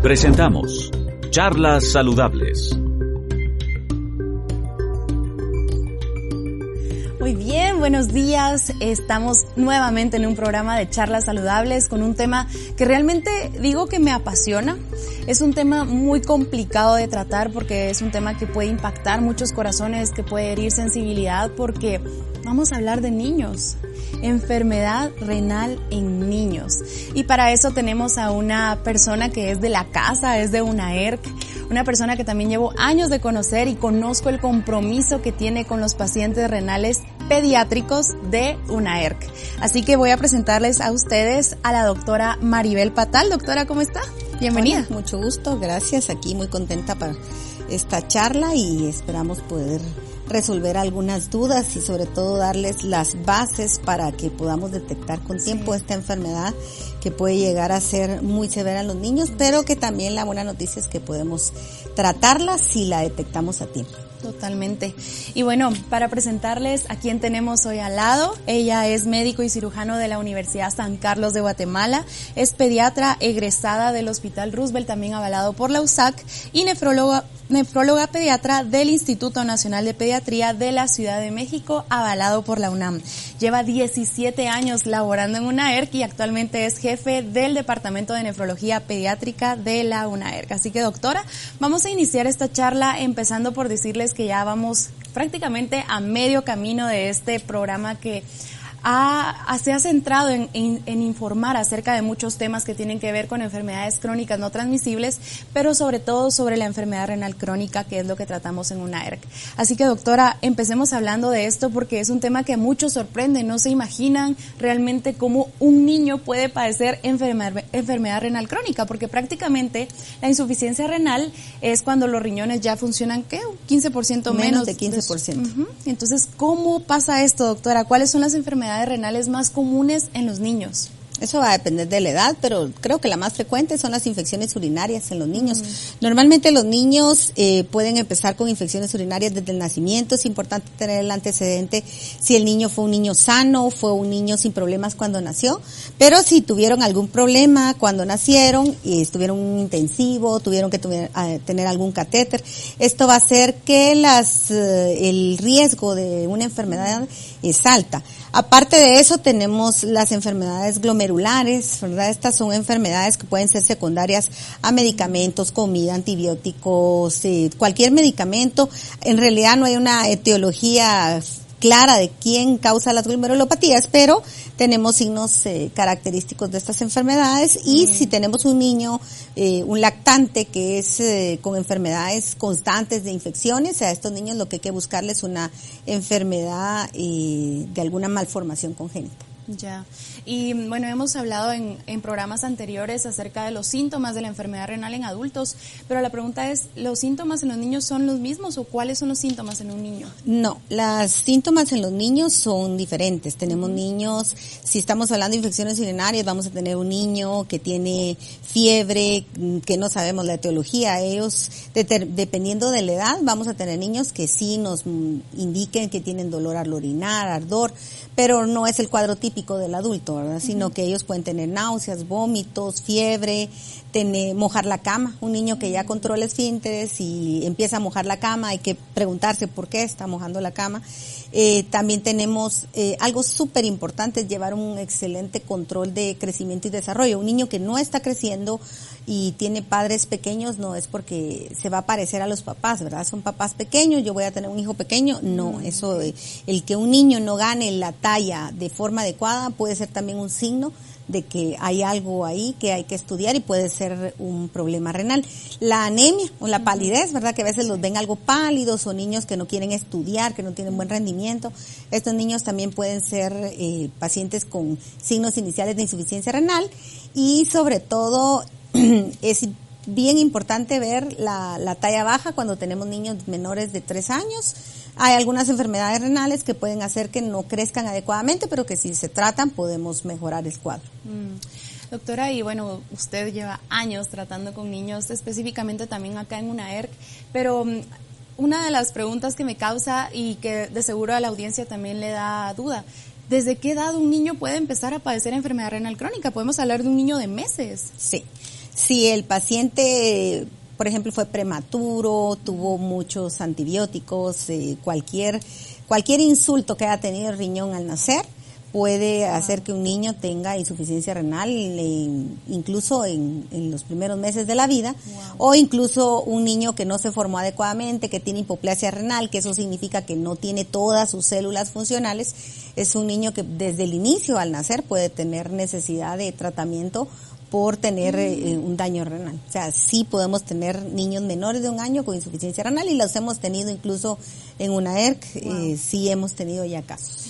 Presentamos Charlas Saludables. Muy bien, buenos días. Estamos nuevamente en un programa de Charlas Saludables con un tema que realmente digo que me apasiona. Es un tema muy complicado de tratar porque es un tema que puede impactar muchos corazones, que puede herir sensibilidad porque vamos a hablar de niños. Enfermedad renal en niños. Y para eso tenemos a una persona que es de la casa, es de UNAERC, una persona que también llevo años de conocer y conozco el compromiso que tiene con los pacientes renales pediátricos de UNAERC. Así que voy a presentarles a ustedes a la doctora Maribel Patal. Doctora, ¿cómo está? Bienvenida. Hola, mucho gusto, gracias. Aquí muy contenta para esta charla y esperamos poder resolver algunas dudas y sobre todo darles las bases para que podamos detectar con tiempo esta enfermedad que puede llegar a ser muy severa en los niños, pero que también la buena noticia es que podemos tratarla si la detectamos a tiempo. Totalmente. Y bueno, para presentarles a quien tenemos hoy al lado, ella es médico y cirujano de la Universidad San Carlos de Guatemala, es pediatra egresada del Hospital Roosevelt, también avalado por la USAC, y nefróloga pediatra del Instituto Nacional de Pediatría de la Ciudad de México, avalado por la UNAM. Lleva 17 años laborando en UNAERC y actualmente es jefe del Departamento de Nefrología Pediátrica de la UNAERC. Así que, doctora, vamos a iniciar esta charla empezando por decirles que ya vamos prácticamente a medio camino de este programa que se ha centrado en informar acerca de muchos temas que tienen que ver con enfermedades crónicas no transmisibles, pero sobre todo sobre la enfermedad renal crónica, que es lo que tratamos en UNAERC. Así que, doctora, empecemos hablando de esto porque es un tema que a muchos sorprende. No se imaginan realmente cómo un niño puede padecer enfermedad renal crónica, porque prácticamente la insuficiencia renal es cuando los riñones ya funcionan, ¿qué? Un 15% menos de 15%. Entonces, ¿cómo pasa esto, doctora? ¿Cuáles son las enfermedades renales más comunes en los niños? Eso va a depender de la edad, pero creo que la más frecuente son las infecciones urinarias en los niños. Normalmente los niños pueden empezar con infecciones urinarias desde el nacimiento. Es importante tener el antecedente si el niño fue un niño sano, fue un niño sin problemas cuando nació, pero si tuvieron algún problema cuando nacieron y estuvieron en un intensivo, tuvieron que tener algún catéter, esto va a hacer que el riesgo de una enfermedad es alta. Aparte de eso tenemos las enfermedades glomerulares, ¿verdad? Estas son enfermedades que pueden ser secundarias a medicamentos, comida, antibióticos, cualquier medicamento. En realidad no hay una etiología clara de quién causa las glomerulopatías, pero tenemos signos característicos de estas enfermedades y si tenemos un niño, un lactante que es con enfermedades constantes de infecciones, a estos niños lo que hay que buscarles es una enfermedad de alguna malformación congénita. Ya. Y bueno, hemos hablado en programas anteriores acerca de los síntomas de la enfermedad renal en adultos, pero la pregunta es, ¿los síntomas en los niños son los mismos o cuáles son los síntomas en un niño? No, los síntomas en los niños son diferentes. Tenemos niños, si estamos hablando de infecciones urinarias, vamos a tener un niño que tiene fiebre, que no sabemos la etiología. Ellos, dependiendo de la edad, vamos a tener niños que sí nos indiquen que tienen dolor al orinar, ardor, pero no es el cuadro típico del adulto, ¿verdad? Sino que ellos pueden tener náuseas, vómitos, fiebre, mojar la cama. Un niño que ya controla esfínteres y empieza a mojar la cama, hay que preguntarse por qué está mojando la cama. También tenemos algo súper importante, es llevar un excelente control de crecimiento y desarrollo. Un niño que no está creciendo y tiene padres pequeños no es porque se va a parecer a los papás, ¿verdad? Son papás pequeños, yo voy a tener un hijo pequeño. No, eso, el que un niño no gane la talla de forma adecuada puede ser también un signo de que hay algo ahí que hay que estudiar y puede ser un problema renal. La anemia o la palidez, ¿verdad? Que a veces los ven algo pálidos o niños que no quieren estudiar, que no tienen buen rendimiento. Estos niños también pueden ser pacientes con signos iniciales de insuficiencia renal y sobre todo es bien importante ver la talla baja cuando tenemos niños menores de 3 años. Hay algunas enfermedades renales que pueden hacer que no crezcan adecuadamente, pero que si se tratan podemos mejorar el cuadro. Doctora, y bueno, usted lleva años tratando con niños, específicamente también acá en UNAERC, pero una de las preguntas que me causa y que de seguro a la audiencia también le da duda, ¿desde qué edad un niño puede empezar a padecer enfermedad renal crónica? ¿Podemos hablar de un niño de meses? Sí. Si el paciente, por ejemplo, fue prematuro, tuvo muchos antibióticos, cualquier insulto que haya tenido el riñón al nacer, puede hacer que un niño tenga insuficiencia renal incluso en los primeros meses de la vida, o incluso un niño que no se formó adecuadamente, que tiene hipoplasia renal, que eso significa que no tiene todas sus células funcionales. Es un niño que desde el inicio al nacer puede tener necesidad de tratamiento por tener un daño renal. O sea, sí podemos tener niños menores de 1 año con insuficiencia renal, y los hemos tenido incluso en una ERC, sí hemos tenido ya casos.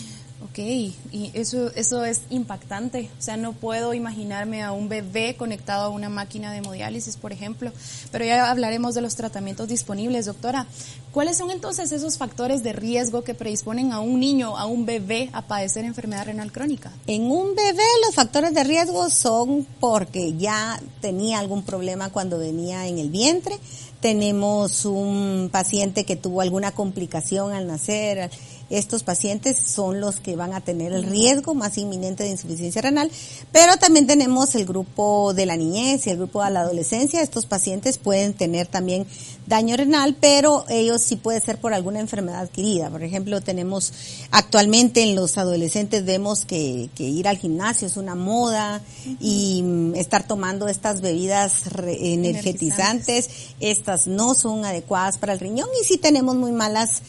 Ok, y eso es impactante. O sea, no puedo imaginarme a un bebé conectado a una máquina de hemodiálisis, por ejemplo. Pero ya hablaremos de los tratamientos disponibles, doctora. ¿Cuáles son entonces esos factores de riesgo que predisponen a un niño, a un bebé, a padecer enfermedad renal crónica? En un bebé los factores de riesgo son porque ya tenía algún problema cuando venía en el vientre. Tenemos un paciente que tuvo alguna complicación al nacer. Estos pacientes son los que van a tener el riesgo más inminente de insuficiencia renal, pero también tenemos el grupo de la niñez y el grupo de la adolescencia. Estos pacientes pueden tener también daño renal, pero ellos sí puede ser por alguna enfermedad adquirida. Por ejemplo, tenemos actualmente en los adolescentes vemos que ir al gimnasio es una moda, y estar tomando estas bebidas energetizantes, estas no son adecuadas para el riñón, y sí tenemos muy malas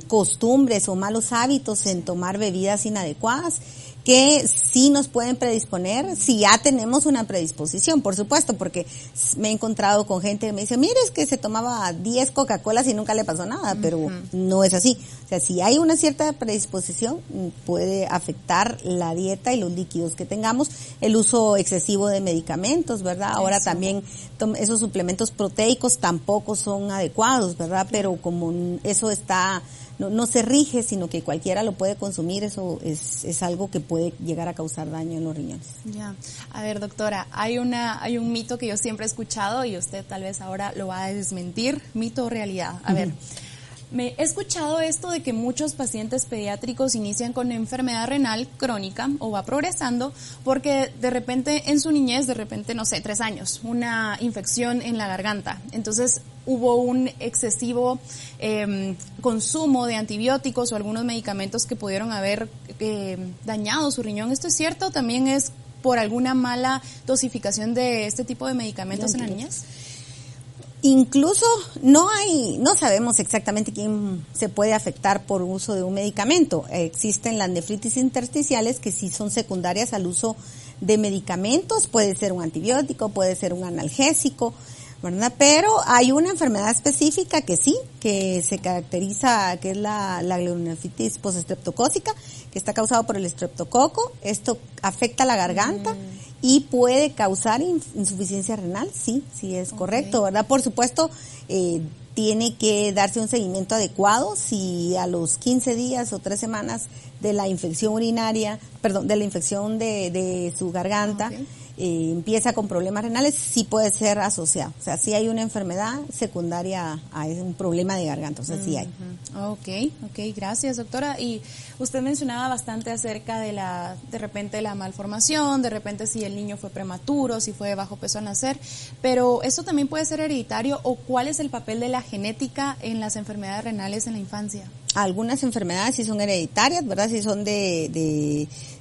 costumbres o malos hábitos en tomar bebidas inadecuadas que sí nos pueden predisponer si ya tenemos una predisposición, por supuesto, porque me he encontrado con gente que me dice, mire, es que se tomaba 10 Coca-Colas y nunca le pasó nada, pero no es así. O sea, si hay una cierta predisposición, puede afectar la dieta y los líquidos que tengamos, el uso excesivo de medicamentos, ¿verdad? Ahora también esos suplementos proteicos tampoco son adecuados, ¿verdad? Pero como eso está... No se rige, sino que cualquiera lo puede consumir, eso es algo que puede llegar a causar daño en los riñones. Ya. A ver, doctora, hay un mito que yo siempre he escuchado y usted tal vez ahora lo va a desmentir, mito o realidad. A ver, he escuchado esto de que muchos pacientes pediátricos inician con enfermedad renal crónica o va progresando porque de repente en su niñez, no sé, 3 años, una infección en la garganta. Entonces hubo un excesivo consumo de antibióticos o algunos medicamentos que pudieron haber dañado su riñón. ¿Esto es cierto? ¿También es por alguna mala dosificación de este tipo de medicamentos en las niñas? Incluso no sabemos exactamente quién se puede afectar por uso de un medicamento. Existen las nefritis intersticiales que sí son secundarias al uso de medicamentos, puede ser un antibiótico, puede ser un analgésico, ¿verdad? Pero hay una enfermedad específica que sí, que se caracteriza, que es la glomerulonefritis postestreptocócica, que está causado por el estreptococo. Esto afecta la garganta y puede causar insuficiencia renal, sí es correcto, ¿verdad? Por supuesto, tiene que darse un seguimiento adecuado si a los 15 días o 3 semanas de la infección urinaria, de la infección de su garganta, empieza con problemas renales, sí puede ser asociado. O sea, sí hay una enfermedad secundaria a un problema de garganta, o sea, sí hay. Ok, gracias, doctora. Y usted mencionaba bastante acerca de repente la malformación, de repente si el niño fue prematuro, si fue de bajo peso al nacer, pero ¿eso también puede ser hereditario o cuál es el papel de la genética en las enfermedades renales en la infancia? Algunas enfermedades sí son hereditarias, ¿verdad? Sí son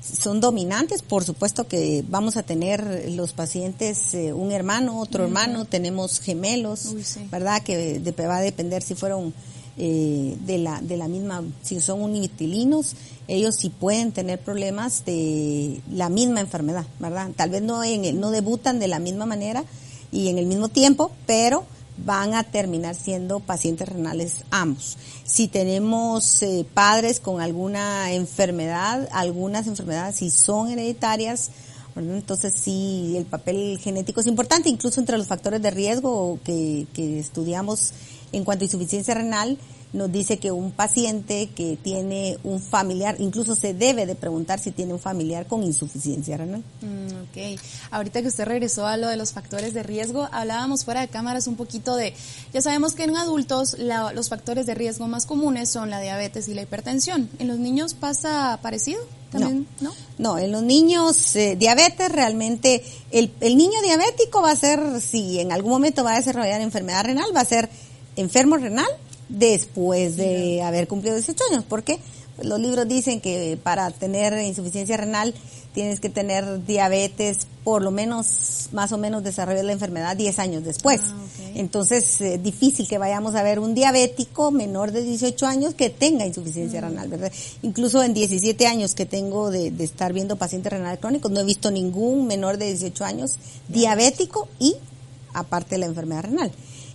son dominantes. Por supuesto que vamos a tener los pacientes un hermano, otro hermano, tenemos gemelos, ¿verdad? Que va a depender si fueron de la misma, si son univitilinos, ellos sí pueden tener problemas de la misma enfermedad, ¿verdad? Tal vez no debutan de la misma manera y en el mismo tiempo, pero van a terminar siendo pacientes renales ambos. Si tenemos padres con alguna enfermedad, algunas enfermedades sí son hereditarias, ¿verdad? Entonces sí, el papel genético es importante, incluso entre los factores de riesgo que estudiamos En cuanto a insuficiencia renal, nos dice que un paciente que tiene un familiar, incluso se debe de preguntar si tiene un familiar con insuficiencia renal. Ok. Ahorita que usted regresó a lo de los factores de riesgo, hablábamos fuera de cámaras un poquito de, ya sabemos que en adultos los factores de riesgo más comunes son la diabetes y la hipertensión. ¿En los niños pasa parecido? ¿También? No, en los niños diabetes realmente, el niño diabético va a ser, si en algún momento va a desarrollar enfermedad renal, va a ser enfermo renal después de haber cumplido 18 años. ¿Por qué? Pues los libros dicen que para tener insuficiencia renal tienes que tener diabetes, por lo menos, más o menos desarrollar la enfermedad 10 años después. Okay. Entonces, difícil que vayamos a ver un diabético menor de 18 años que tenga insuficiencia renal, ¿verdad? Incluso en 17 años que tengo de estar viendo pacientes renales crónicos, no he visto ningún menor de 18 años diabético y aparte de la enfermedad renal.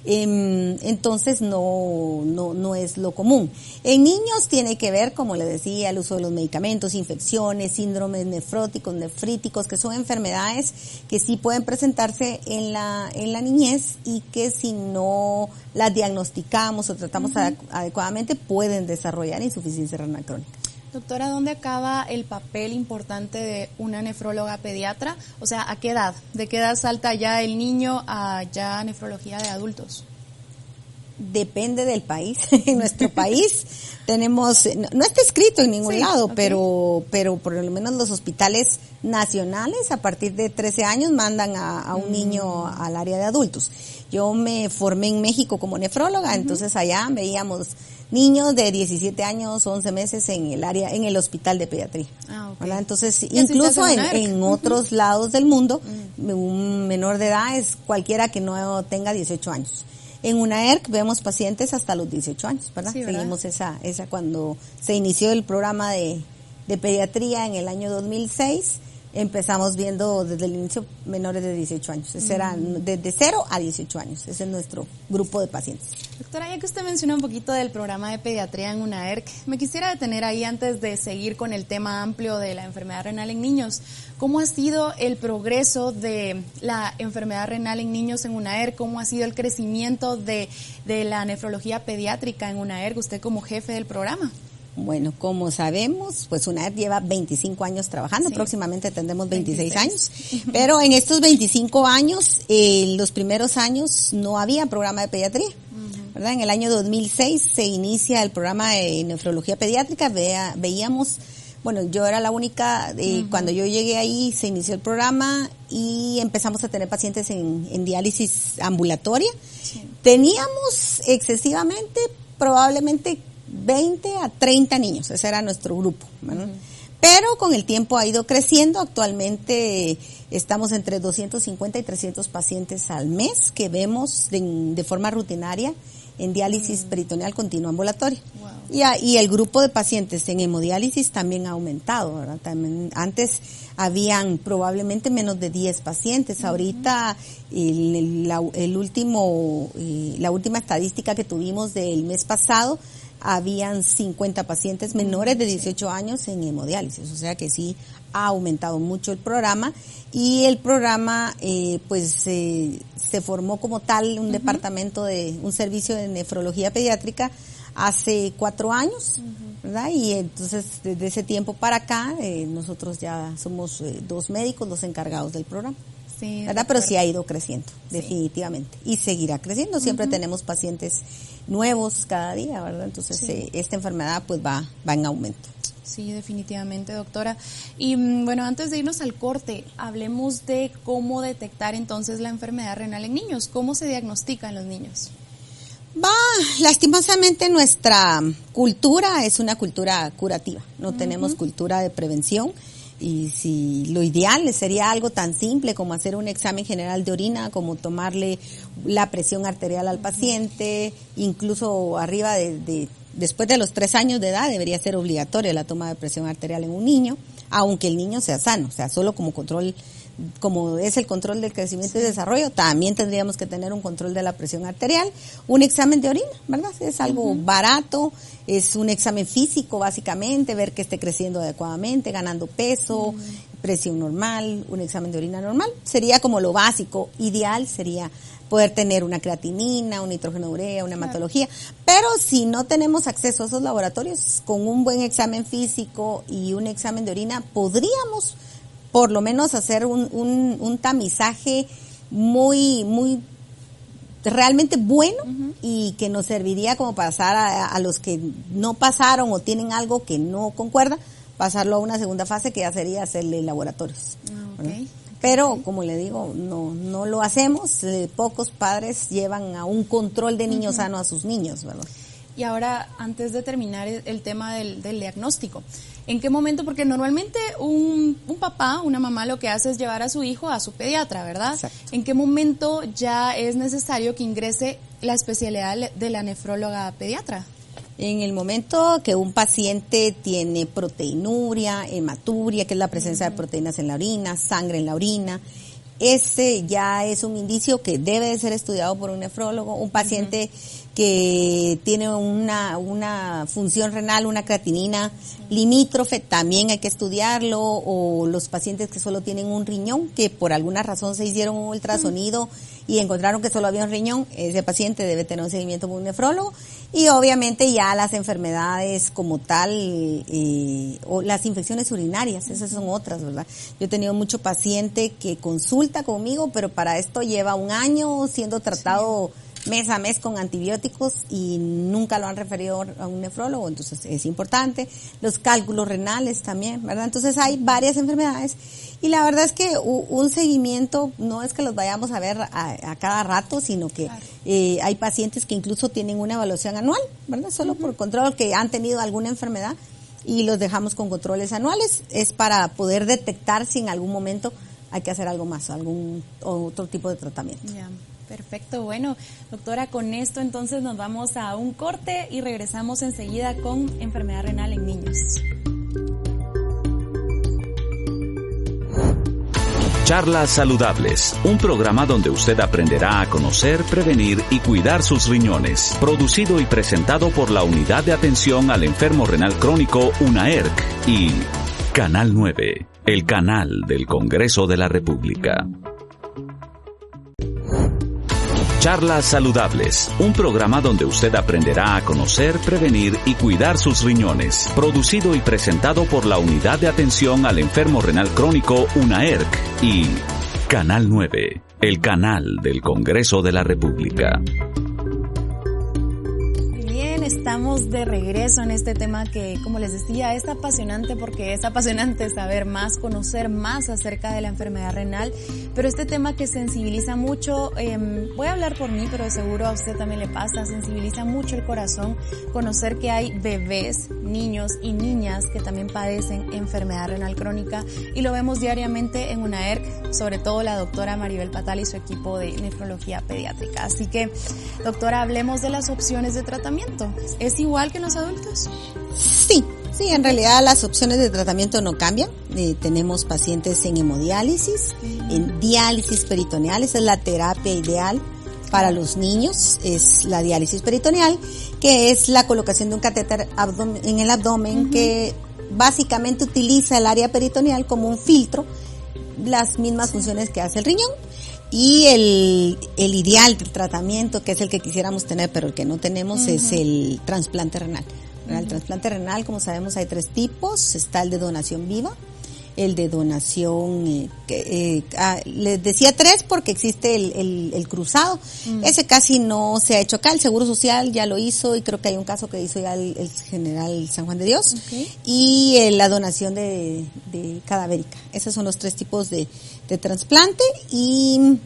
Entonces no es lo común. En niños tiene que ver, como le decía, el uso de los medicamentos, infecciones, síndromes nefróticos, nefríticos, que son enfermedades que sí pueden presentarse en la niñez y que si no las diagnosticamos o tratamos adecuadamente pueden desarrollar insuficiencia renal crónica. Doctora, ¿dónde acaba el papel importante de una nefróloga pediatra? O sea, ¿a qué edad? ¿De qué edad salta ya el niño a ya nefrología de adultos? Depende del país. En nuestro país tenemos, no está escrito en ningún lado, okay, pero por lo menos los hospitales nacionales a partir de 13 años mandan a un niño al área de adultos. Yo me formé en México como nefróloga, entonces allá veíamos niños de 17 años, 11 meses en el hospital de pediatría. Okay. Entonces, incluso en otros lados del mundo, un menor de edad es cualquiera que no tenga 18 años. En una ERC vemos pacientes hasta los 18 años, ¿verdad? Sí, ¿verdad? Seguimos esa cuando se inició el programa de pediatría en el año 2006. Empezamos viendo desde el inicio menores de 18 años. Ese era desde 0 a 18 años. Ese es nuestro grupo de pacientes. Doctora, ya que usted mencionó un poquito del programa de pediatría en UNAERC, me quisiera detener ahí antes de seguir con el tema amplio de la enfermedad renal en niños. ¿Cómo ha sido el progreso de la enfermedad renal en niños en UNAERC? ¿Cómo ha sido el crecimiento de la nefrología pediátrica en UNAERC, usted como jefe del programa? Bueno, como sabemos, pues UNAERC lleva 25 años trabajando, sí. Próximamente tendremos 26 años, pero en estos 25 años, los primeros años no había programa de pediatría, ¿verdad? En el año 2006 se inicia el programa de nefrología pediátrica, veíamos, bueno, yo era la única, cuando yo llegué ahí se inició el programa y empezamos a tener pacientes en diálisis ambulatoria. Sí. Teníamos excesivamente, probablemente 20 a 30 niños, ese era nuestro grupo, ¿verdad? Pero con el tiempo ha ido creciendo, actualmente estamos entre 250 y 300 pacientes al mes que vemos de forma rutinaria en diálisis peritoneal continua ambulatoria. Wow. Y el grupo de pacientes en hemodiálisis también ha aumentado, ¿verdad? También, antes habían probablemente menos de 10 pacientes, ahorita la última estadística que tuvimos del mes pasado, habían 50 pacientes menores de 18 años en hemodiálisis, o sea que sí ha aumentado mucho el programa y el programa se formó como tal un departamento un servicio de nefrología pediátrica hace 4 años, ¿verdad? Y entonces desde ese tiempo para acá nosotros ya somos 2 médicos los encargados del programa. Sí, ¿verdad? Pero sí ha ido creciendo, definitivamente. Y seguirá creciendo. Siempre tenemos pacientes nuevos cada día, ¿verdad? Entonces, esta enfermedad pues va en aumento. Sí, definitivamente, doctora. Y bueno, antes de irnos al corte, hablemos de cómo detectar entonces la enfermedad renal en niños. ¿Cómo se diagnostica en los niños? Lastimosamente nuestra cultura es una cultura curativa. No tenemos cultura de prevención. Y si lo ideal sería algo tan simple como hacer un examen general de orina, como tomarle la presión arterial al paciente, incluso arriba después de los 3 años de edad debería ser obligatoria la toma de presión arterial en un niño, aunque el niño sea sano, o sea, solo como control, como es el control del crecimiento y desarrollo, también tendríamos que tener un control de la presión arterial, un examen de orina, ¿verdad? Es algo barato, es un examen físico básicamente, ver que esté creciendo adecuadamente, ganando peso, presión normal, un examen de orina normal. Sería como lo básico. Ideal sería poder tener una creatinina, un nitrógeno urea, una hematología. Pero si no tenemos acceso a esos laboratorios, con un buen examen físico y un examen de orina, podríamos por lo menos hacer un tamizaje muy realmente bueno y que nos serviría como pasar a los que no pasaron o tienen algo que no concuerda, pasarlo a una segunda fase que ya sería hacerle laboratorios. Okay. Pero, como le digo, no lo hacemos. Pocos padres llevan a un control de niño sano a sus niños, ¿verdad? Y ahora, antes de terminar el tema del diagnóstico, ¿en qué momento? Porque normalmente un papá, una mamá lo que hace es llevar a su hijo a su pediatra, ¿verdad? Exacto. ¿En qué momento ya es necesario que ingrese la especialidad de la nefróloga pediatra? En el momento que un paciente tiene proteinuria, hematuria, que es la presencia de proteínas en la orina, sangre en la orina, ese ya es un indicio que debe de ser estudiado por un nefrólogo. Un paciente que tiene una función renal, una creatinina limítrofe, también hay que estudiarlo. O los pacientes que solo tienen un riñón, que por alguna razón se hicieron un ultrasonido y encontraron que solo había un riñón, ese paciente debe tener un seguimiento por un nefrólogo. Y obviamente ya las enfermedades como tal, o las infecciones urinarias, esas son otras, ¿verdad? Yo he tenido mucho paciente que consulta conmigo, pero para esto lleva un año siendo tratado mes a mes con antibióticos y nunca lo han referido a un nefrólogo, entonces es importante. Los cálculos renales también, ¿verdad? Entonces hay varias enfermedades y la verdad es que un seguimiento no es que los vayamos a ver a cada rato, sino que hay pacientes que incluso tienen una evaluación anual, ¿verdad? Solo por control, que han tenido alguna enfermedad y los dejamos con controles anuales. Es para poder detectar si en algún momento hay que hacer algo más, algún otro tipo de tratamiento. Yeah. Perfecto, bueno, doctora, con esto entonces nos vamos a un corte y regresamos enseguida con enfermedad renal en niños. Charlas Saludables, un programa donde usted aprenderá a conocer, prevenir y cuidar sus riñones. Producido y presentado por la Unidad de Atención al Enfermo Renal Crónico, UNAERC, y Canal 9, el canal del Congreso de la República. Charlas Saludables, un programa donde usted aprenderá a conocer, prevenir y cuidar sus riñones. Producido y presentado por la Unidad de Atención al Enfermo Renal Crónico, UNAERC, y Canal 9, el canal del Congreso de la República. Estamos de regreso en este tema que, como les decía, es apasionante porque es apasionante saber más, conocer más acerca de la enfermedad renal, pero este tema que sensibiliza mucho, voy a hablar por mí, pero de seguro a usted también le pasa, sensibiliza mucho el corazón conocer que hay bebés, niños y niñas que también padecen enfermedad renal crónica y lo vemos diariamente en UNAERC, sobre todo la doctora Maribel Patal y su equipo de nefrología pediátrica. Así que, doctora, hablemos de las opciones de tratamiento. ¿Es igual que en los adultos? Sí, en realidad las opciones de tratamiento no cambian. Tenemos pacientes en hemodiálisis, en diálisis peritoneal, esa es la terapia ideal para los niños, es la diálisis peritoneal, que es la colocación de un catéter en el abdomen que básicamente utiliza el área peritoneal como un filtro, las mismas funciones que hace el riñón. Y el ideal del tratamiento, que es el que quisiéramos tener, pero el que no tenemos, es el trasplante renal. El trasplante renal, como sabemos, hay 3 tipos. Está el de donación viva, el de donación, les decía 3 porque existe el cruzado. Ese casi no se ha hecho acá, el Seguro Social ya lo hizo y creo que hay un caso que hizo ya el general San Juan de Dios. Y la donación de cadavérica. Esos son los 3 tipos de trasplante y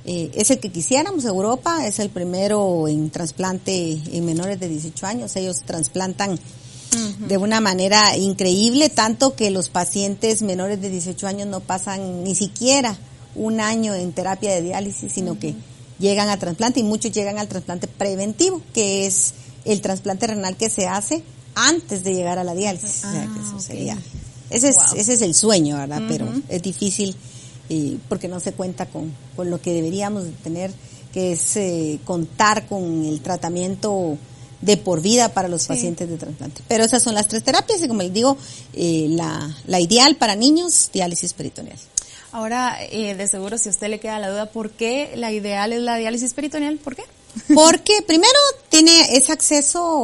es el que quisiéramos. Europa es el primero en trasplante en menores de 18 años. Ellos trasplantan de una manera increíble, tanto que los pacientes menores de 18 años no pasan ni siquiera un año en terapia de diálisis, sino que llegan a trasplante y muchos llegan al trasplante preventivo, que es el trasplante renal que se hace antes de llegar a la diálisis. O sea, que eso sería, ese es el sueño, ¿verdad? Pero es difícil porque no se cuenta con lo que deberíamos de tener, que es contar con el tratamiento de por vida para los pacientes de trasplante. Pero esas son las 3 terapias y como les digo, la ideal para niños, diálisis peritoneal. Ahora, de seguro, si a usted le queda la duda, ¿por qué la ideal es la diálisis peritoneal? ¿Por qué? Porque primero es acceso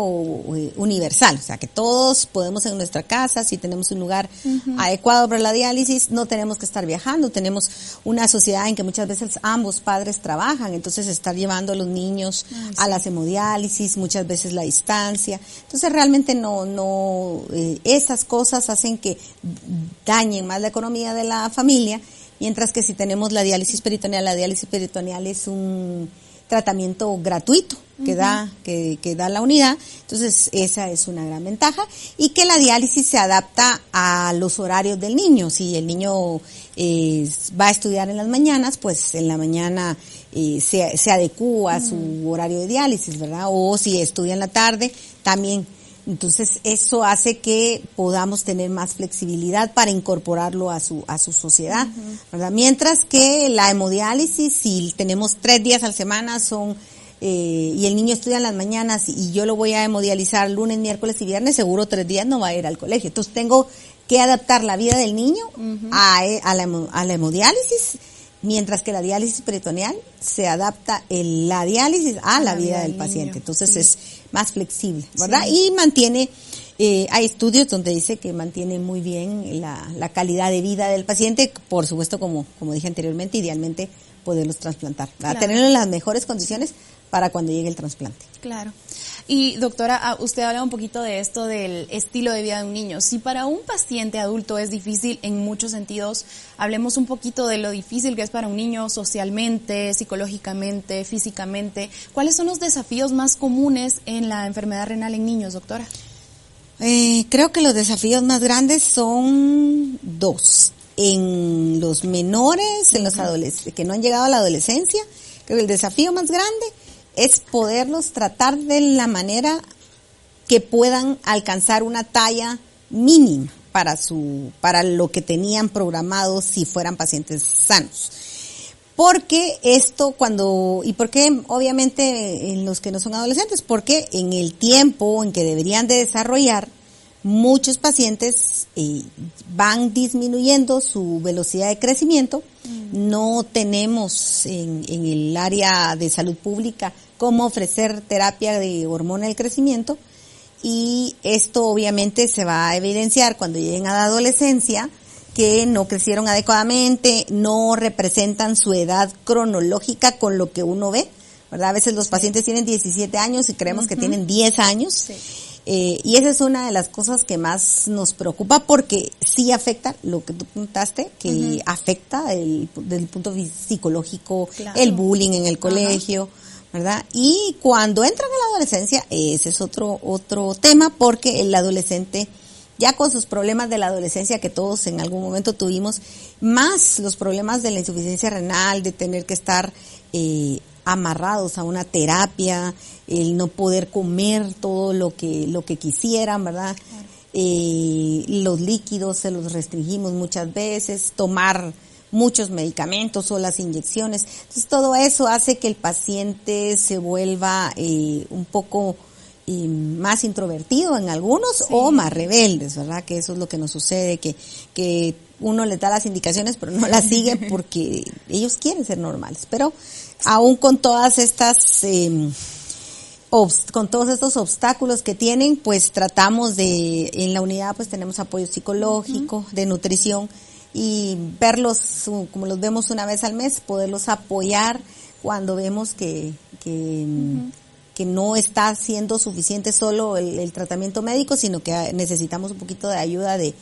universal, o sea que todos podemos en nuestra casa, si tenemos un lugar adecuado para la diálisis, no tenemos que estar viajando, tenemos una sociedad en que muchas veces ambos padres trabajan, entonces estar llevando a los niños a las hemodiálisis, muchas veces la distancia, entonces realmente esas cosas hacen que dañen más la economía de la familia, mientras que si tenemos la diálisis peritoneal es un tratamiento gratuito que da la unidad, entonces esa es una gran ventaja, y que la diálisis se adapta a los horarios del niño. Si el niño va a estudiar en las mañanas, pues en la mañana se adecúa a su horario de diálisis, ¿verdad? O si estudia en la tarde, también. Entonces eso hace que podamos tener más flexibilidad para incorporarlo a su sociedad, ¿verdad? Mientras que la hemodiálisis, si tenemos 3 días a la semana, y el niño estudia en las mañanas y yo lo voy a hemodializar lunes, miércoles y viernes, seguro 3 días no va a ir al colegio. Entonces tengo que adaptar la vida del niño a la hemodiálisis, mientras que la diálisis peritoneal se adapta la diálisis a la vida del paciente. Entonces es más flexible, ¿verdad? Sí. Y mantiene, hay estudios donde dice que mantiene muy bien la calidad de vida del paciente, por supuesto, como dije anteriormente, idealmente poderlos trasplantar, claro, tenerlo en las mejores condiciones para cuando llegue el trasplante. Claro. Y doctora, usted habla un poquito de esto del estilo de vida de un niño. Si para un paciente adulto es difícil en muchos sentidos, hablemos un poquito de lo difícil que es para un niño socialmente, psicológicamente, físicamente. ¿Cuáles son los desafíos más comunes en la enfermedad renal en niños, doctora? Creo que los desafíos más grandes son 2. En los menores, en los adolescentes que no han llegado a la adolescencia, creo que el desafío más grande es poderlos tratar de la manera que puedan alcanzar una talla mínima para lo que tenían programado si fueran pacientes sanos. Porque porque obviamente en los que no son adolescentes, porque en el tiempo en que deberían de desarrollar, muchos pacientes van disminuyendo su velocidad de crecimiento. No tenemos en el área de salud pública cómo ofrecer terapia de hormona del crecimiento, y esto obviamente se va a evidenciar cuando lleguen a la adolescencia, que no crecieron adecuadamente, no representan su edad cronológica con lo que uno ve, ¿verdad? A veces los pacientes tienen 17 años y creemos que tienen 10 años. Sí. Y esa es una de las cosas que más nos preocupa, porque sí afecta lo que tú preguntaste, que afecta desde el punto psicológico, claro, el bullying en el colegio, ¿verdad? Y cuando entran a la adolescencia, ese es otro tema, porque el adolescente, ya con sus problemas de la adolescencia que todos en algún momento tuvimos, más los problemas de la insuficiencia renal, de tener que estar amarrados a una terapia, el no poder comer todo lo que quisieran, ¿verdad? Claro. Los líquidos se los restringimos muchas veces, tomar muchos medicamentos o las inyecciones. Entonces todo eso hace que el paciente se vuelva un poco más introvertido en algunos, sí, o más rebeldes, ¿verdad? Que eso es lo que nos sucede, que uno les da las indicaciones pero no las sigue porque ellos quieren ser normales. Pero aún con todas estas con todos estos obstáculos que tienen, pues tratamos en la unidad pues tenemos apoyo psicológico, de nutrición, y verlos como los vemos una vez al mes, poderlos apoyar cuando vemos que no está siendo suficiente solo el tratamiento médico, sino que necesitamos un poquito de ayuda de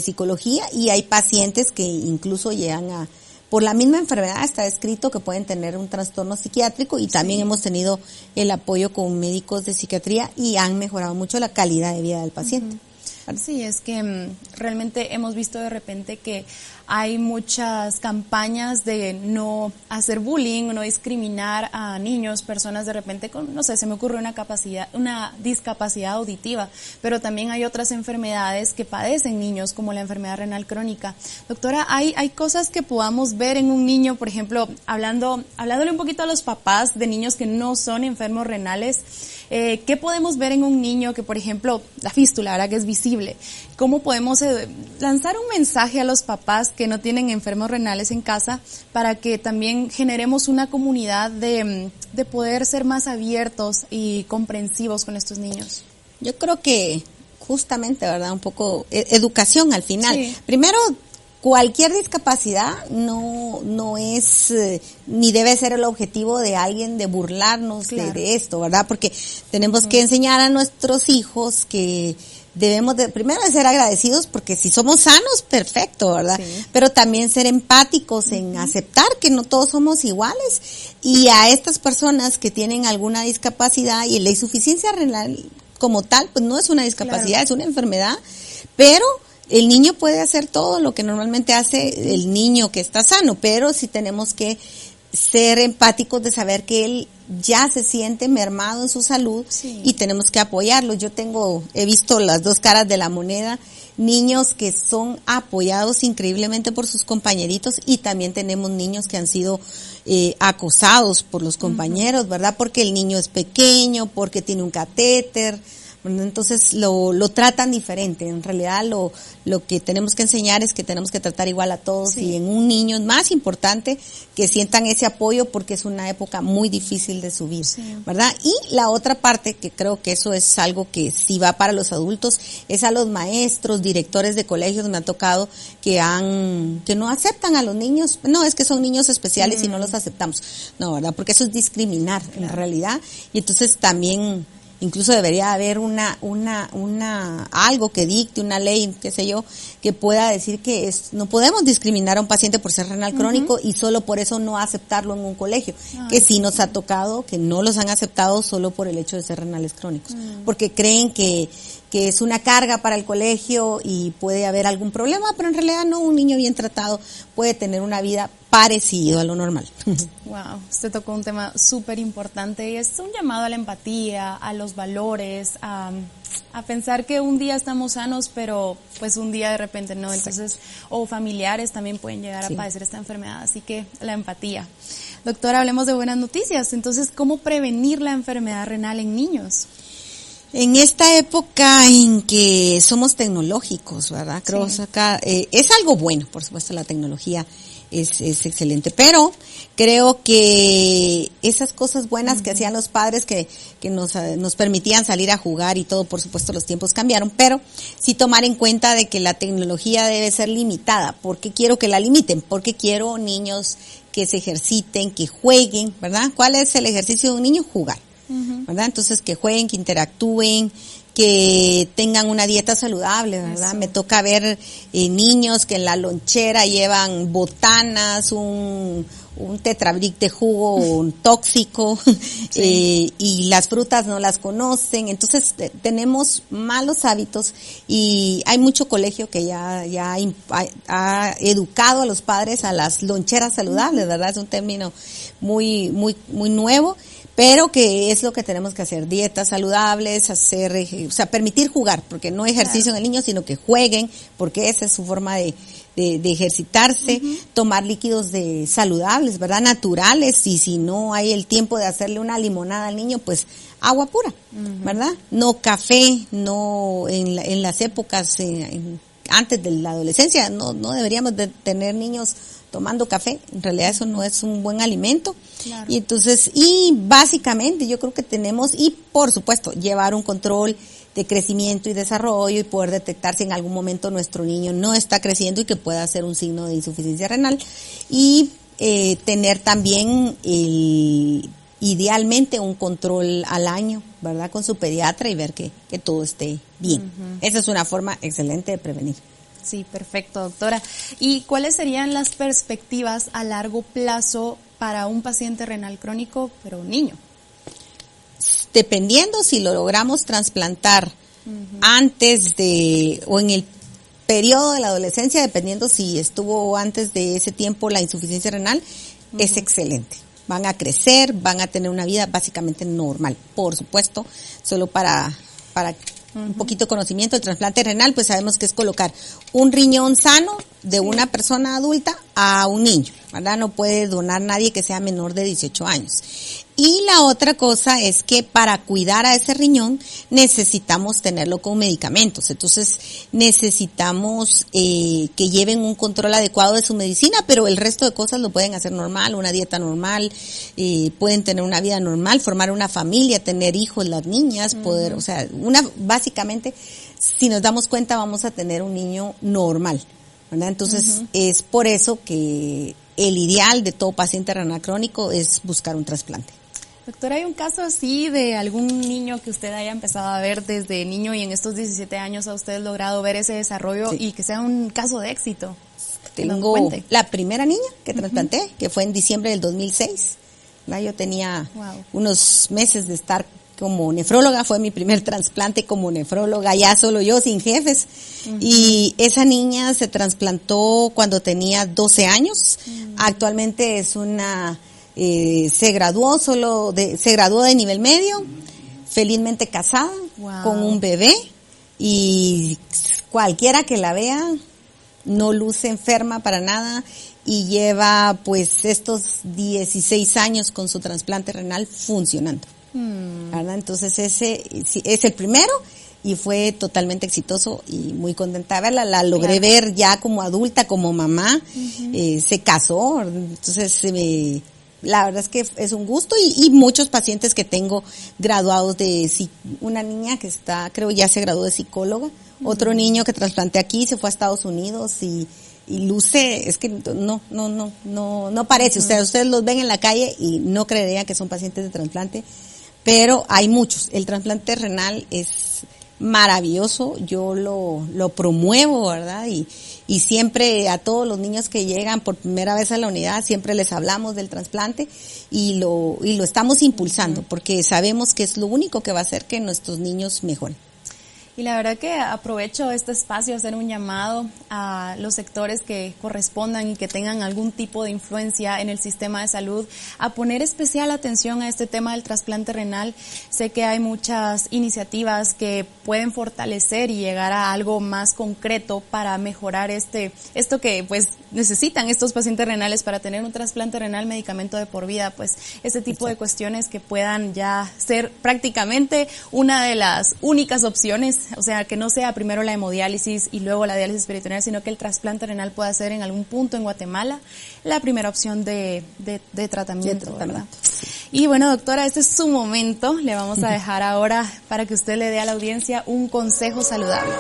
psicología, y hay pacientes que incluso llegan por la misma enfermedad está escrito que pueden tener un trastorno psiquiátrico, y también hemos tenido el apoyo con médicos de psiquiatría y han mejorado mucho la calidad de vida del paciente. Sí, es que realmente hemos visto de repente que hay muchas campañas de no hacer bullying, no discriminar a niños, personas de repente con, no sé, se me ocurre una discapacidad auditiva, pero también hay otras enfermedades que padecen niños, como la enfermedad renal crónica. Doctora, hay cosas que podamos ver en un niño, por ejemplo, hablándole un poquito a los papás de niños que no son enfermos renales, ¿qué podemos ver en un niño que, por ejemplo, la fístula, ahora que es visible? ¿Cómo podemos lanzar un mensaje a los papás que no tienen enfermos renales en casa para que también generemos una comunidad de poder ser más abiertos y comprensivos con estos niños? Yo creo que justamente, ¿verdad? Un poco educación al final. Sí. Primero, cualquier discapacidad no es ni debe ser el objetivo de alguien de burlarnos de esto, ¿verdad? Porque tenemos que enseñar a nuestros hijos que debemos primero de ser agradecidos, porque si somos sanos, perfecto, ¿verdad? Sí. Pero también ser empáticos en aceptar que no todos somos iguales, y a estas personas que tienen alguna discapacidad, y la insuficiencia renal como tal, pues no es una discapacidad, es una enfermedad, pero el niño puede hacer todo lo que normalmente hace el niño que está sano, pero sí tenemos que ser empáticos de saber que él ya se siente mermado en su salud y tenemos que apoyarlo. He visto las dos caras de la moneda, niños que son apoyados increíblemente por sus compañeritos, y también tenemos niños que han sido acosados por los compañeros, ¿verdad? Porque el niño es pequeño, porque tiene un catéter. Entonces lo tratan diferente. En realidad lo que tenemos que enseñar es que tenemos que tratar igual a todos, y en un niño es más importante que sientan ese apoyo, porque es una época muy difícil de su vida, ¿verdad? Y la otra parte, que creo que eso es algo que sí va para los adultos, es a los maestros, directores de colegios. Me ha tocado que no aceptan a los niños. No, es que son niños especiales y no los aceptamos. No, ¿verdad? Porque eso es discriminar en realidad. Y entonces también incluso debería haber algo que dicte, una ley, qué sé yo, que pueda decir que no podemos discriminar a un paciente por ser renal crónico y solo por eso no aceptarlo en un colegio, que sí nos ha tocado que no los han aceptado solo por el hecho de ser renales crónicos, porque creen que es una carga para el colegio y puede haber algún problema, pero en realidad no, un niño bien tratado puede tener una vida parecido a lo normal. Wow, usted tocó un tema súper importante, y es un llamado a la empatía, a los valores, a pensar que un día estamos sanos, pero pues un día de repente no. Entonces, o familiares también pueden llegar a padecer esta enfermedad, así que la empatía. Doctora, hablemos de buenas noticias. Entonces, ¿cómo prevenir la enfermedad renal en niños? En esta época en que somos tecnológicos, ¿verdad? Creo que acá es algo bueno, por supuesto, la tecnología es excelente, pero creo que esas cosas buenas que hacían los padres que nos permitían salir a jugar y todo, por supuesto los tiempos cambiaron, pero sí tomar en cuenta de que la tecnología debe ser limitada. ¿Por qué quiero que la limiten? Porque quiero niños que se ejerciten, que jueguen, ¿verdad? ¿Cuál es el ejercicio de un niño? Jugar, ¿verdad? Entonces que jueguen, que interactúen, que tengan una dieta saludable, ¿verdad? Eso. Me toca ver niños que en la lonchera llevan botanas, un tetrabric de jugo tóxico, y las frutas no las conocen. Entonces tenemos malos hábitos, y hay mucho colegio que ya ha educado a los padres a las loncheras saludables, ¿verdad? Es un término muy nuevo, pero que es lo que tenemos que hacer: dietas saludables, permitir jugar, porque no ejercicio en el niño, sino que jueguen, porque esa es su forma de ejercitarse, tomar líquidos saludables, ¿verdad? Naturales, y si no hay el tiempo de hacerle una limonada al niño, pues agua pura, ¿verdad? No café, no en las épocas antes de la adolescencia, no deberíamos de tener niños tomando café. En realidad eso no es un buen alimento. Claro. Y entonces, básicamente yo creo que tenemos, y por supuesto, llevar un control de crecimiento y desarrollo, y poder detectar si en algún momento nuestro niño no está creciendo y que pueda ser un signo de insuficiencia renal, y tener también idealmente un control al año, ¿verdad? Con su pediatra, y ver que todo esté bien. Esa es una forma excelente de prevenir. Sí, perfecto, doctora. ¿Y cuáles serían las perspectivas a largo plazo para un paciente renal crónico, pero un niño? Dependiendo si lo logramos trasplantar antes o en el periodo de la adolescencia, dependiendo si estuvo antes de ese tiempo la insuficiencia renal, es excelente. Van a crecer, van a tener una vida básicamente normal. Por supuesto, solo para un poquito de conocimiento, el trasplante renal, pues sabemos que es colocar un riñón sano de una persona adulta a un niño, ¿verdad? No puede donar nadie que sea menor de 18 años. Y la otra cosa es que para cuidar a ese riñón necesitamos tenerlo con medicamentos. Entonces necesitamos que lleven un control adecuado de su medicina, pero el resto de cosas lo pueden hacer normal, una dieta normal, pueden tener una vida normal, formar una familia, tener hijos, las niñas, poder, o sea, básicamente, si nos damos cuenta, vamos a tener un niño normal, ¿verdad? Entonces es por eso que el ideal de todo paciente renal crónico es buscar un trasplante. Doctora, ¿hay un caso así de algún niño que usted haya empezado a ver desde niño y en estos 17 años ha usted logrado ver ese desarrollo y que sea un caso de éxito? Tengo la primera niña que trasplanté, que fue en diciembre del 2006. Yo tenía unos meses de estar como nefróloga, fue mi primer trasplante como nefróloga, ya solo yo, sin jefes. Y esa niña se trasplantó cuando tenía 12 años. Actualmente es una... se graduó de nivel medio, felizmente casada, con un bebé, y cualquiera que la vea no luce enferma para nada y lleva pues estos 16 años con su trasplante renal funcionando, ¿verdad? Entonces ese es el primero y fue totalmente exitoso y muy contenta de verla. La logré ver ya como adulta, como mamá, se casó, entonces la verdad es que es un gusto y muchos pacientes que tengo graduados una niña que creo ya se graduó de psicóloga, otro niño que trasplanté aquí, se fue a Estados Unidos y luce, es que no parece, ustedes los ven en la calle y no creerían que son pacientes de trasplante, pero hay muchos. El trasplante renal es maravilloso, yo lo promuevo, ¿verdad? Y siempre a todos los niños que llegan por primera vez a la unidad, siempre les hablamos del trasplante y lo estamos impulsando, porque sabemos que es lo único que va a hacer que nuestros niños mejoren. Y la verdad que aprovecho este espacio a hacer un llamado a los sectores que correspondan y que tengan algún tipo de influencia en el sistema de salud a poner especial atención a este tema del trasplante renal. Sé que hay muchas iniciativas que pueden fortalecer y llegar a algo más concreto para mejorar esto que pues necesitan estos pacientes renales para tener un trasplante renal, medicamento de por vida, pues este tipo de cuestiones que puedan ya ser prácticamente una de las únicas opciones. O sea, que no sea primero la hemodiálisis y luego la diálisis peritoneal, sino que el trasplante renal pueda ser en algún punto en Guatemala la primera opción de tratamiento, ¿verdad? Y bueno, doctora, este es su momento. Le vamos a dejar ahora para que usted le dé a la audiencia un consejo saludable.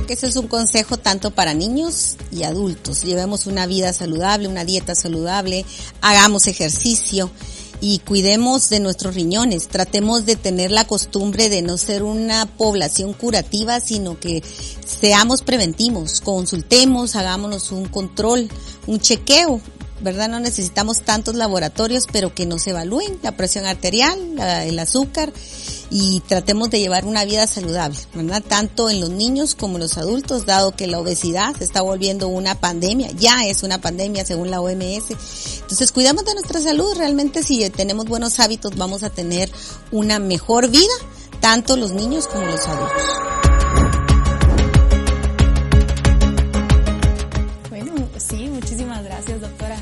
Ese es un consejo tanto para niños y adultos. Llevemos una vida saludable, una dieta saludable, hagamos ejercicio y cuidemos de nuestros riñones. Tratemos de tener la costumbre de no ser una población curativa, sino que seamos preventivos, consultemos, hagámonos un control, un chequeo, ¿verdad? No necesitamos tantos laboratorios, pero que nos evalúen la presión arterial, el azúcar, y tratemos de llevar una vida saludable, ¿verdad? Tanto en los niños como en los adultos, dado que la obesidad se está volviendo una pandemia, ya es una pandemia según la OMS. Entonces, cuidamos de nuestra salud. Realmente, si tenemos buenos hábitos, vamos a tener una mejor vida, tanto los niños como los adultos.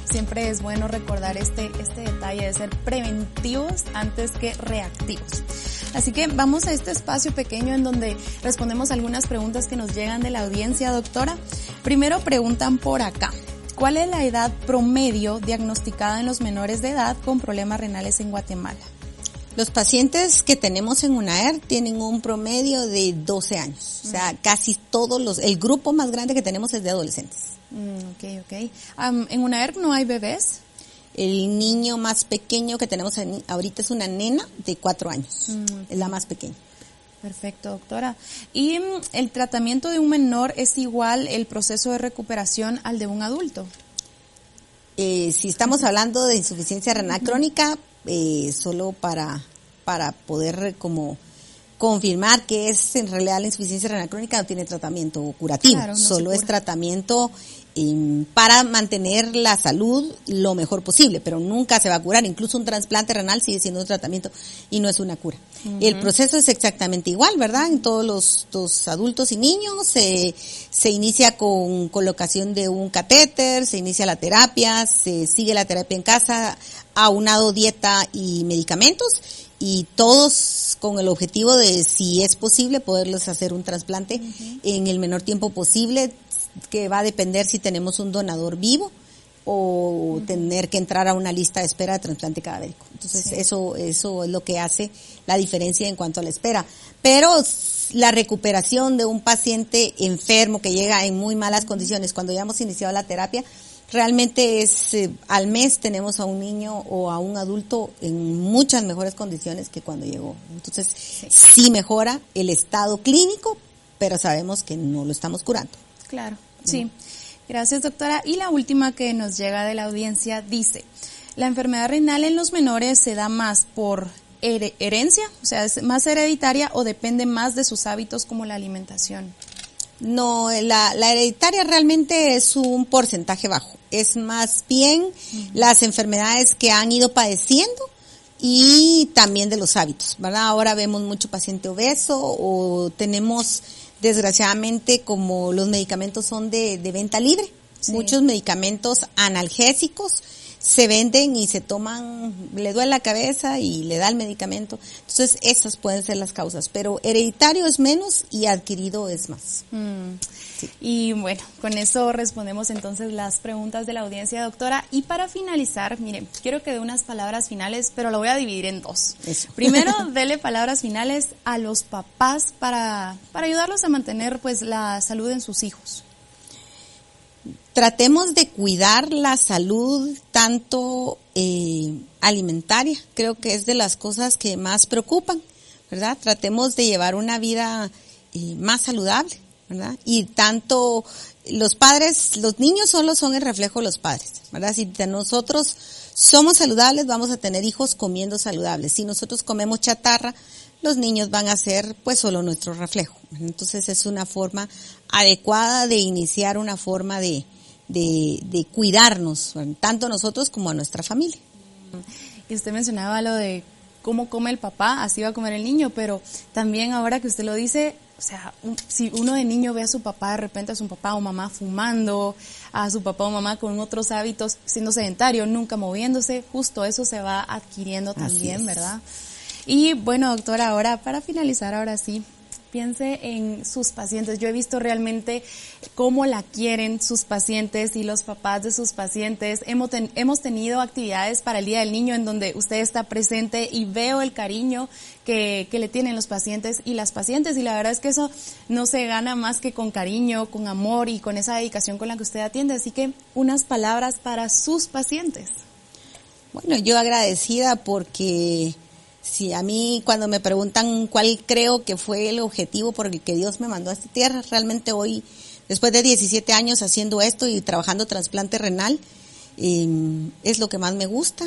Siempre es bueno recordar este detalle de ser preventivos antes que reactivos. Así que vamos a este espacio pequeño en donde respondemos algunas preguntas que nos llegan de la audiencia, doctora. Primero preguntan por acá, ¿cuál es la edad promedio diagnosticada en los menores de edad con problemas renales en Guatemala? Los pacientes que tenemos en UNAER tienen un promedio de 12 años. O sea, casi todos el grupo más grande que tenemos es de adolescentes. Okay. ¿En UNAER no hay bebés? El niño más pequeño que tenemos ahorita es una nena de 4 años. Es la más pequeña. Perfecto, doctora. ¿Y el tratamiento de un menor es igual el proceso de recuperación al de un adulto? Si estamos hablando de insuficiencia renal crónica, solo para poder como confirmar que es en realidad la insuficiencia renal crónica, no tiene tratamiento curativo, claro, no solo es tratamiento para mantener la salud lo mejor posible, pero nunca se va a curar. Incluso un trasplante renal sigue siendo un tratamiento y no es una cura. El proceso es exactamente igual, ¿verdad? En todos los adultos y niños se inicia con colocación de un catéter, se inicia la terapia, se sigue la terapia en casa, aunado dieta y medicamentos, y todos con el objetivo de, si es posible, poderles hacer un trasplante en el menor tiempo posible, que va a depender si tenemos un donador vivo o tener que entrar a una lista de espera de trasplante cadavérico. Entonces eso es lo que hace la diferencia en cuanto a la espera. Pero la recuperación de un paciente enfermo que llega en muy malas condiciones, cuando ya hemos iniciado la terapia, realmente es al mes tenemos a un niño o a un adulto en muchas mejores condiciones que cuando llegó. Entonces sí mejora el estado clínico, pero sabemos que no lo estamos curando. Claro, sí. Gracias, doctora. Y la última que nos llega de la audiencia dice, ¿la enfermedad renal en los menores se da más por herencia? O sea, ¿es más hereditaria o depende más de sus hábitos como la alimentación? No, la hereditaria realmente es un porcentaje bajo. Es más bien las enfermedades que han ido padeciendo y también de los hábitos, ¿verdad? Ahora vemos mucho paciente obeso o tenemos, desgraciadamente, como los medicamentos son de venta libre, muchos medicamentos analgésicos se venden y se toman, le duele la cabeza y le da el medicamento. Entonces esas pueden ser las causas, pero hereditario es menos y adquirido es más. Sí. Y bueno, con eso respondemos entonces las preguntas de la audiencia, doctora. Y para finalizar, miren, quiero que dé unas palabras finales, pero lo voy a dividir en dos. Eso. Primero, dele palabras finales a los papás para ayudarlos a mantener pues la salud en sus hijos. Tratemos de cuidar la salud tanto alimentaria, creo que es de las cosas que más preocupan, ¿verdad? Tratemos de llevar una vida más saludable, ¿verdad? Y tanto los padres, los niños solo son el reflejo de los padres, ¿verdad? Si nosotros somos saludables, vamos a tener hijos comiendo saludables. Si nosotros comemos chatarra, los niños van a ser pues solo nuestro reflejo. Entonces es una forma adecuada de iniciar una forma de cuidarnos, tanto nosotros como a nuestra familia. Y usted mencionaba lo de cómo come el papá, así va a comer el niño, pero también ahora que usted lo dice, o sea, si uno de niño ve a su papá, de repente a su papá o mamá fumando, a su papá o mamá con otros hábitos, siendo sedentario, nunca moviéndose, justo eso se va adquiriendo también, ¿verdad? Y bueno, doctora, ahora para finalizar, ahora sí, piense en sus pacientes. Yo he visto realmente cómo la quieren sus pacientes y los papás de sus pacientes. Hemos tenido actividades para el Día del Niño en donde usted está presente y veo el cariño que le tienen los pacientes y las pacientes, y la verdad es que eso no se gana más que con cariño, con amor y con esa dedicación con la que usted atiende. Así que unas palabras para sus pacientes. Bueno, yo agradecida porque sí, a mí cuando me preguntan cuál creo que fue el objetivo por el que Dios me mandó a esta tierra, realmente hoy, después de 17 años haciendo esto y trabajando trasplante renal, es lo que más me gusta.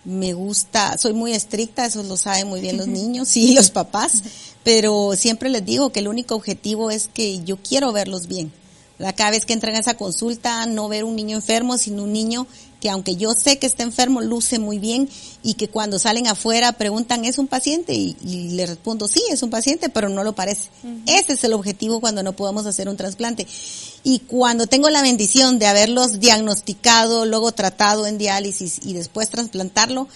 Me gusta, soy muy estricta, eso lo saben muy bien los niños y los papás, pero siempre les digo que el único objetivo es que yo quiero verlos bien. Cada vez que entran a esa consulta, no ver un niño enfermo, sino un niño que, aunque yo sé que está enfermo, luce muy bien, y que cuando salen afuera preguntan, ¿es un paciente? Y le respondo, sí, es un paciente, pero no lo parece. Ese es el objetivo cuando no podemos hacer un trasplante. Y cuando tengo la bendición de haberlos diagnosticado, luego tratado en diálisis y después trasplantarlo,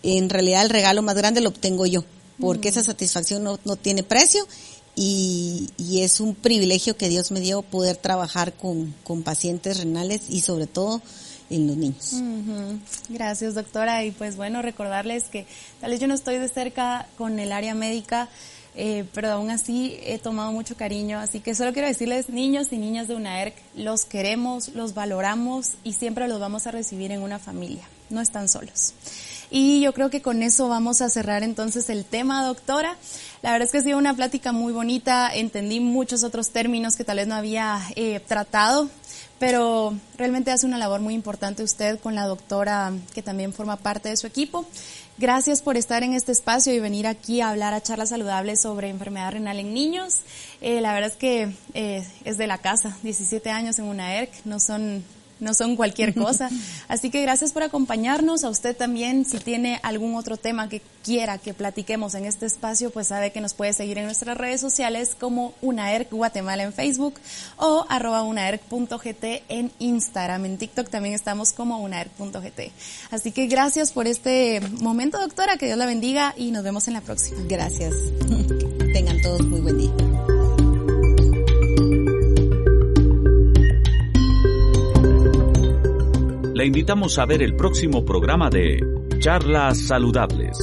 en realidad el regalo más grande lo obtengo yo, porque esa satisfacción no tiene precio. Y es un privilegio que Dios me dio poder trabajar con pacientes renales y sobre todo en los niños. Gracias, doctora. Y pues bueno, recordarles que tal vez yo no estoy de cerca con el área médica, pero aún así he tomado mucho cariño. Así que solo quiero decirles, niños y niñas de UNAERC, los queremos, los valoramos y siempre los vamos a recibir en una familia. No están solos. Y yo creo que con eso vamos a cerrar entonces el tema, doctora. La verdad es que ha sido una plática muy bonita, entendí muchos otros términos que tal vez no había tratado, pero realmente hace una labor muy importante usted con la doctora que también forma parte de su equipo. Gracias por estar en este espacio y venir aquí a hablar a Charlas Saludables sobre enfermedad renal en niños. La verdad es que es de la casa, 17 años en UNAERC, no son cualquier cosa. Así que gracias por acompañarnos. A usted también, si tiene algún otro tema que quiera que platiquemos en este espacio, pues sabe que nos puede seguir en nuestras redes sociales como UNAERC Guatemala en Facebook o @unaerc.gt en Instagram. En TikTok también estamos como unaerc.gt. Así que gracias por este momento, doctora. Que Dios la bendiga y nos vemos en la próxima. Gracias. Tengan todos muy buen día. Le invitamos a ver el próximo programa de Charlas Saludables.